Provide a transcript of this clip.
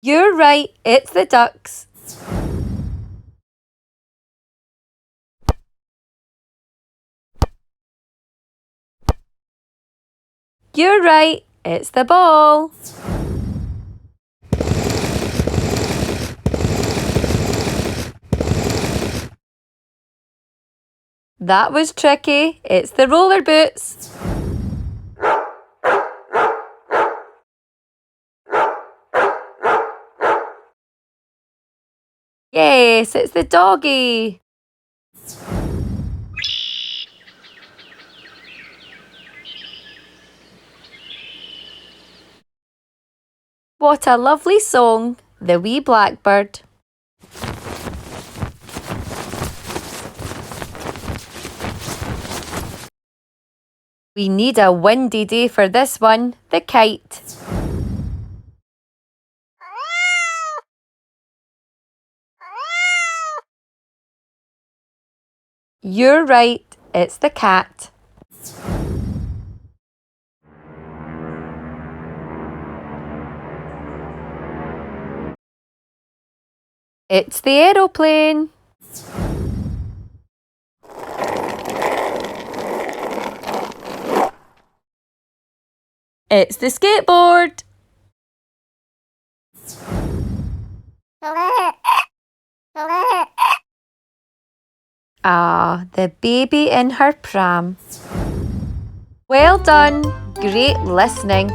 You're right, it's the ducks. You're right, it's the ball. That was tricky, it's the roller boots. Yes, it's the doggy. What a lovely song, The Wee Blackbird. We need a windy day for this one, the kite. You're right, it's the cat. It's the aeroplane. It's the skateboard. Ah, the baby in her pram. Well done, great listening.